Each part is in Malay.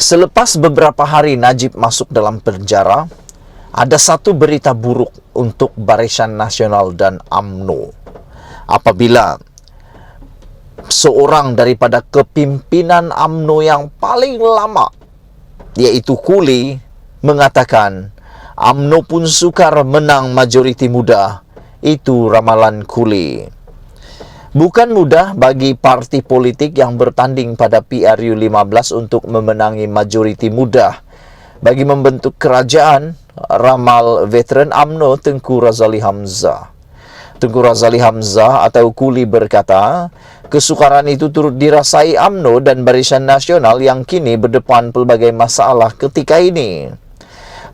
Selepas beberapa hari Najib masuk dalam penjara, ada satu berita buruk untuk Barisan Nasional dan UMNO. Apabila seorang daripada kepimpinan UMNO yang paling lama, yaitu Kuli, mengatakan UMNO pun sukar menang majoriti mudah. Itu ramalan Kuli. Bukan mudah bagi parti politik yang bertanding pada PRU 15 untuk memenangi majoriti mudah bagi membentuk kerajaan, ramal veteran UMNO Tengku Razali Hamzah. Tengku Razali Hamzah atau Kuli berkata, kesukaran itu turut dirasai UMNO dan Barisan Nasional yang kini berdepan pelbagai masalah ketika ini.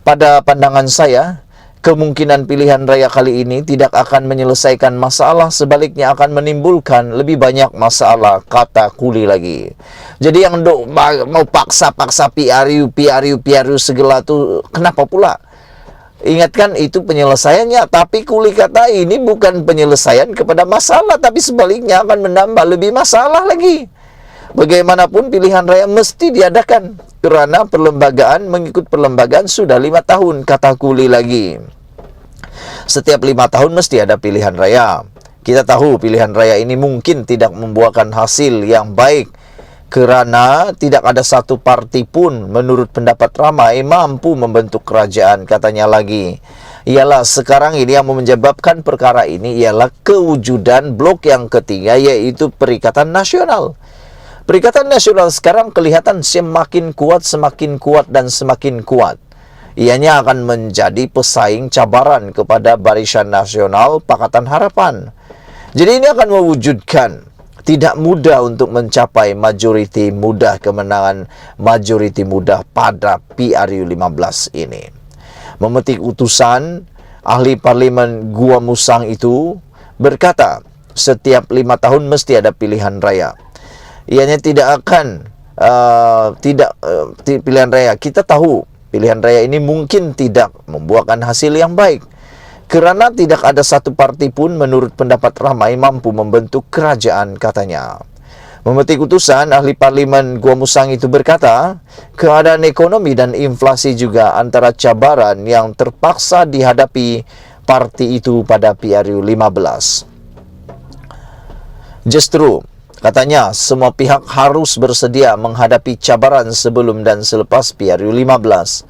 Pada pandangan saya, kemungkinan pilihan raya kali ini tidak akan menyelesaikan masalah, sebaliknya akan menimbulkan lebih banyak masalah, kata Kuli lagi. Jadi yang mau paksa-paksa PRU segala tu, kenapa pula? Ingatkan itu penyelesaiannya, tapi Kuli kata ini bukan penyelesaian kepada masalah, tapi sebaliknya akan menambah lebih masalah lagi. Bagaimanapun pilihan raya mesti diadakan, kerana mengikut perlembagaan sudah 5 tahun, kata Kuli lagi. Setiap 5 tahun mesti ada pilihan raya. Kita tahu pilihan raya ini mungkin tidak membuahkan hasil yang baik, kerana tidak ada satu parti pun menurut pendapat ramai mampu membentuk kerajaan, katanya lagi. Ialah sekarang ini yang menyebabkan perkara ini ialah kewujudan blok yang ketiga, yaitu Perikatan Nasional. Perikatan Nasional sekarang kelihatan semakin kuat dan semakin kuat. Ianya akan menjadi pesaing cabaran kepada Barisan Nasional Pakatan Harapan. Jadi ini akan mewujudkan tidak mudah untuk mencapai majoriti mudah, kemenangan majoriti mudah pada PRU 15 ini. Memetik utusan, ahli parlimen Gua Musang itu berkata, setiap 5 tahun mesti ada pilihan raya. Ianya tidak akan pilihan raya. Kita tahu pilihan raya ini mungkin tidak membuahkan hasil yang baik, kerana tidak ada satu parti pun menurut pendapat ramai mampu membentuk kerajaan, katanya. Memetik utusan, ahli parlimen Gua Musang itu berkata, keadaan ekonomi dan inflasi juga antara cabaran yang terpaksa dihadapi parti itu pada PRU 15. Justru, katanya, semua pihak harus bersedia menghadapi cabaran sebelum dan selepas PRU 15.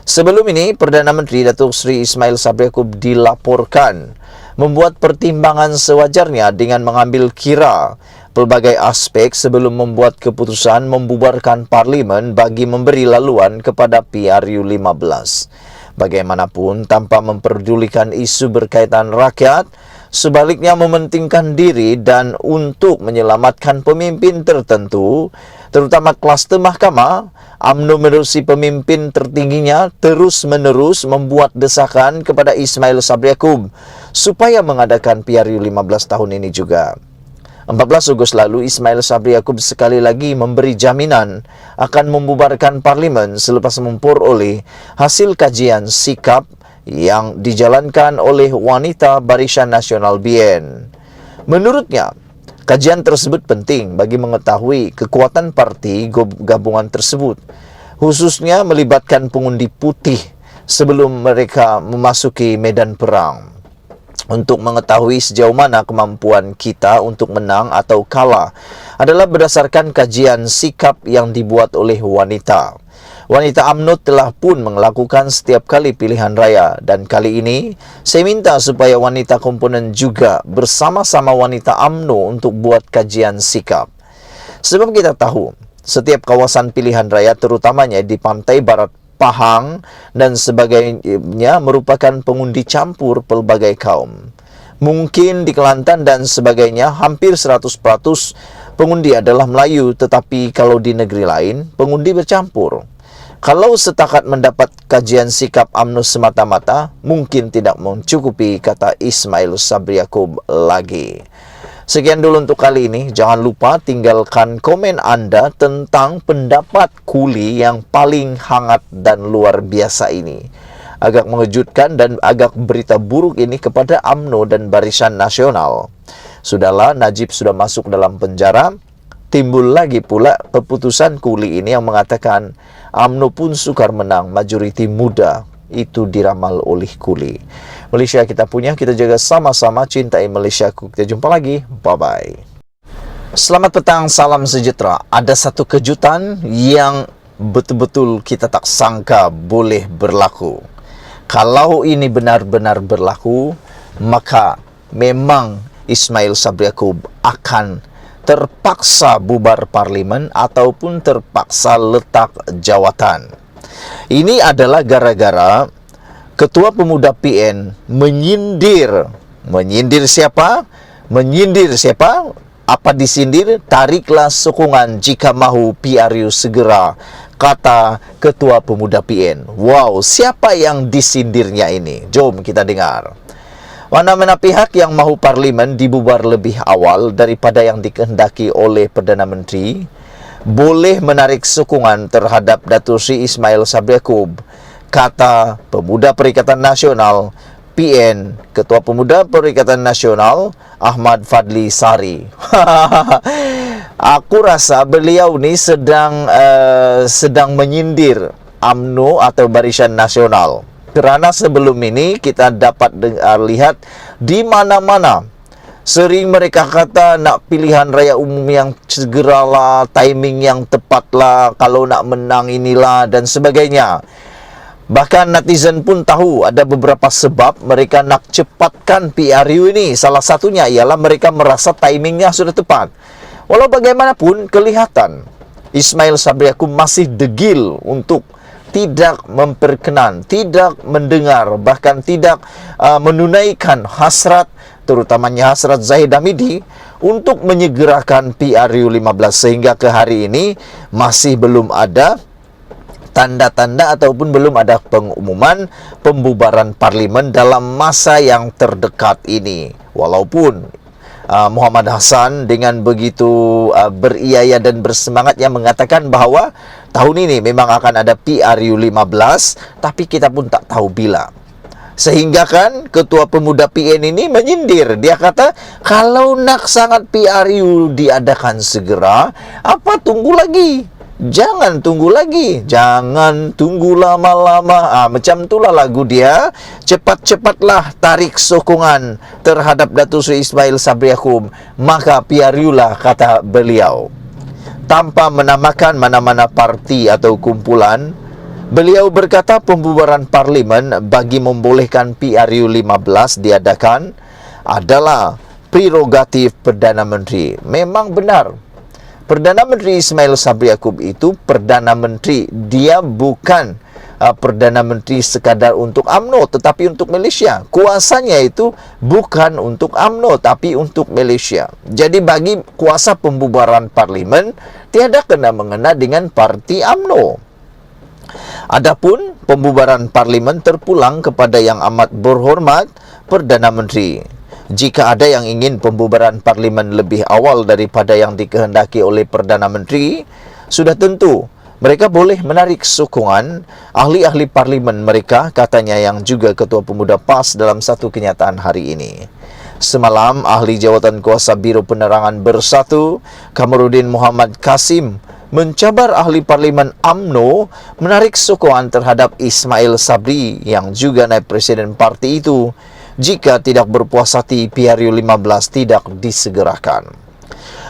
Sebelum ini, Perdana Menteri Datuk Seri Ismail Sabri Yaakob dilaporkan membuat pertimbangan sewajarnya dengan mengambil kira pelbagai aspek sebelum membuat keputusan membubarkan parlimen bagi memberi laluan kepada PRU 15. Bagaimanapun, tanpa memperdulikan isu berkaitan rakyat, sebaliknya mementingkan diri dan untuk menyelamatkan pemimpin tertentu, terutama kluster mahkamah, UMNO menerusi pemimpin tertingginya terus-menerus membuat desakan kepada Ismail Sabri Yaakob supaya mengadakan PRU 15 tahun ini juga. 14 Ogos lalu, Ismail Sabri Yaakob sekali lagi memberi jaminan akan membubarkan parlimen selepas memperoleh hasil kajian sikap yang dijalankan oleh wanita Barisan Nasional BN. Menurutnya, kajian tersebut penting bagi mengetahui kekuatan parti gabungan tersebut, khususnya melibatkan pengundi putih sebelum mereka memasuki medan perang. Untuk mengetahui sejauh mana kemampuan kita untuk menang atau kalah adalah berdasarkan kajian sikap yang dibuat oleh wanita. Wanita UMNO telah pun melakukan setiap kali pilihan raya, dan kali ini saya minta supaya wanita komponen juga bersama-sama wanita UMNO untuk buat kajian sikap. Sebab kita tahu setiap kawasan pilihan raya, terutamanya di pantai barat Pahang dan sebagainya, merupakan pengundi campur pelbagai kaum. Mungkin di Kelantan dan sebagainya hampir 100% pengundi adalah Melayu, tetapi kalau di negeri lain pengundi bercampur. Kalau setakat mendapat kajian sikap UMNO semata-mata, mungkin tidak mencukupi, kata Ismail Sabri Yaakob lagi. Sekian dulu untuk kali ini. Jangan lupa tinggalkan komen Anda tentang pendapat Kuli yang paling hangat dan luar biasa ini. Agak mengejutkan dan agak berita buruk ini kepada UMNO dan Barisan Nasional. Sudahlah, Najib sudah masuk dalam penjara. timbul lagi pula keputusan Kuli ini yang mengatakan UMNO pun sukar menang, majoriti muda itu diramal oleh Kuli. Malaysia kita punya, kita jaga sama-sama, cintai Malaysiaku. Kita jumpa lagi, bye-bye. Selamat petang, salam sejahtera. Ada satu kejutan yang betul-betul kita tak sangka boleh berlaku. Kalau ini benar-benar berlaku, maka memang Ismail Sabri Yaakob akan terpaksa bubar parlimen ataupun terpaksa letak jawatan. Ini adalah gara-gara Ketua Pemuda PN menyindir. Menyindir siapa? Menyindir siapa? Apa disindir? Tariklah sokongan jika mahu PRU segera, kata Ketua Pemuda PN. Wow, siapa yang disindirnya ini? Jom kita dengar. Mana-mana pihak yang mahu parlimen dibubar lebih awal daripada yang dikehendaki oleh Perdana Menteri boleh menarik sokongan terhadap Datuk Seri Ismail Sabri Yaakob, kata Pemuda Perikatan Nasional PN, Ketua Pemuda Perikatan Nasional Ahmad Fadli Sari. Aku rasa beliau ni sedang menyindir UMNO atau Barisan Nasional. Kerana sebelum ini kita dapat lihat di mana-mana sering mereka kata nak pilihan raya umum yang segeralah, timing yang tepatlah, kalau nak menang inilah dan sebagainya. Bahkan netizen pun tahu ada beberapa sebab mereka nak cepatkan PRU ini. Salah satunya ialah mereka merasa timingnya sudah tepat. Walau bagaimanapun kelihatan Ismail Sabri Yaakob masih degil untuk tidak memperkenan, tidak mendengar, bahkan tidak menunaikan hasrat, terutamanya hasrat Zahid Hamidi untuk menyegerakan PRU 15, sehingga ke hari ini masih belum ada tanda-tanda ataupun belum ada pengumuman pembubaran parlimen dalam masa yang terdekat ini. Walaupun Muhammad Hassan dengan begitu beriaya dan bersemangat yang mengatakan bahawa tahun ini memang akan ada PRU 15, tapi kita pun tak tahu bila. Sehingga kan Ketua Pemuda PN ini menyindir. Dia kata, kalau nak sangat PRU diadakan segera, apa tunggu lagi? Jangan tunggu lagi, jangan tunggu lama-lama. Macam itulah lagu dia. Cepat-cepatlah tarik sokongan terhadap Datuk Seri Ismail Sabri Yaakob, maka PRU lah, kata beliau. Tanpa menamakan mana-mana parti atau kumpulan, beliau berkata pembubaran parlimen bagi membolehkan PRU 15 diadakan adalah prerogatif Perdana Menteri. Memang benar. Perdana Menteri Ismail Sabri Yaakob itu Perdana Menteri. Dia bukan Perdana Menteri sekadar untuk UMNO, tetapi untuk Malaysia. Kuasanya itu bukan untuk UMNO, tapi untuk Malaysia. Jadi bagi kuasa pembubaran parlimen, tiada kena-mengena dengan parti UMNO. Adapun pembubaran parlimen terpulang kepada yang amat berhormat Perdana Menteri. Jika ada yang ingin pembubaran parlimen lebih awal daripada yang dikehendaki oleh Perdana Menteri, sudah tentu mereka boleh menarik sokongan ahli-ahli parlimen mereka, katanya yang juga Ketua Pemuda PAS dalam satu kenyataan hari ini. Semalam, Ahli Jawatan Kuasa Biro Penerangan Bersatu, Kamarudin Muhammad Kasim, mencabar ahli parlimen UMNO menarik sokongan terhadap Ismail Sabri yang juga naib presiden parti itu, jika tidak berpuas hati PRU 15 tidak disegerakan.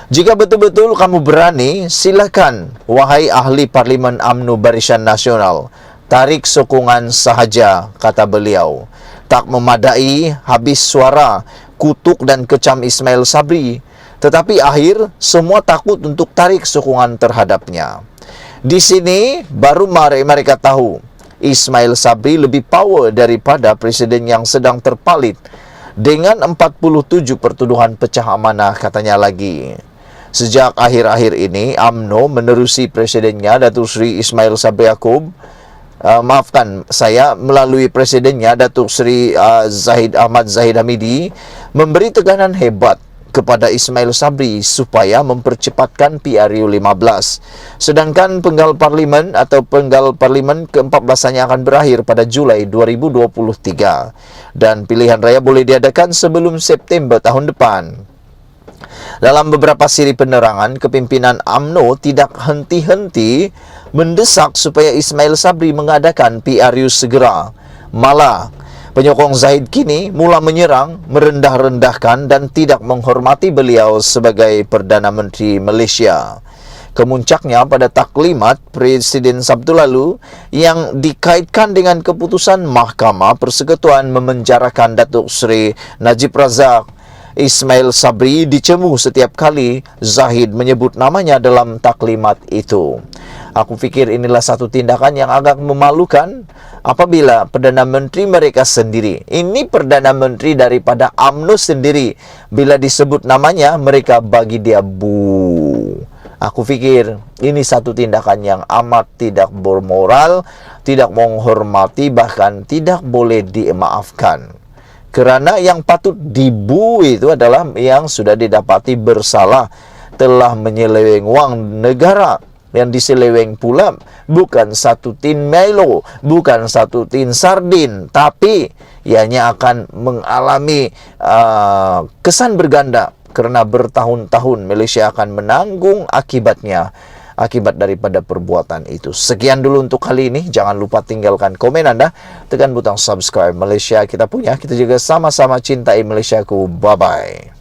Jika betul-betul kamu berani, silakan, wahai ahli parlimen UMNO Barisan Nasional, tarik sokongan sahaja, kata beliau. Tak memadai habis suara, kutuk dan kecam Ismail Sabri, tetapi akhir semua takut untuk tarik sokongan terhadapnya. Di sini baru mereka tahu Ismail Sabri lebih power daripada presiden yang sedang terpalit dengan 47 pertuduhan pecah amanah, katanya lagi. Sejak akhir-akhir ini, UMNO menerusi presidennya Datuk Seri Ismail Sabri Yaakob, melalui presidennya Datuk Seri Ahmad Zahid Hamidi, memberi tekanan hebat kepada Ismail Sabri supaya mempercepatkan PRU 15. Sedangkan penggal parlimen ke-14-nya akan berakhir pada Julai 2023 dan pilihan raya boleh diadakan sebelum September tahun depan. Dalam beberapa siri penerangan, kepimpinan UMNO tidak henti-henti mendesak supaya Ismail Sabri mengadakan PRU segera. Malah, penyokong Zahid kini mula menyerang, merendah-rendahkan dan tidak menghormati beliau sebagai Perdana Menteri Malaysia. Kemuncaknya pada taklimat Presiden Sabtu lalu yang dikaitkan dengan keputusan Mahkamah Persekutuan memenjarakan Datuk Seri Najib Razak. Ismail Sabri dicemu setiap kali Zahid menyebut namanya dalam taklimat itu. Aku fikir inilah satu tindakan yang agak memalukan apabila Perdana Menteri mereka sendiri, ini Perdana Menteri daripada UMNO sendiri, bila disebut namanya mereka bagi dia bu. Aku fikir ini satu tindakan yang amat tidak bermoral, tidak menghormati, bahkan tidak boleh dimaafkan. Kerana yang patut dibu itu adalah yang sudah didapati bersalah, telah menyeleweng wang negara. Yang diseleweng pula bukan satu tin Milo, bukan satu tin sardin, tapi ianya akan mengalami kesan berganda kerana bertahun-tahun Malaysia akan menanggung akibatnya, akibat daripada perbuatan itu. Sekian dulu untuk kali ini. Jangan lupa tinggalkan komen anda, tekan butang subscribe. Malaysia kita punya, kita juga sama-sama cintai Malaysiaku. Bye-bye.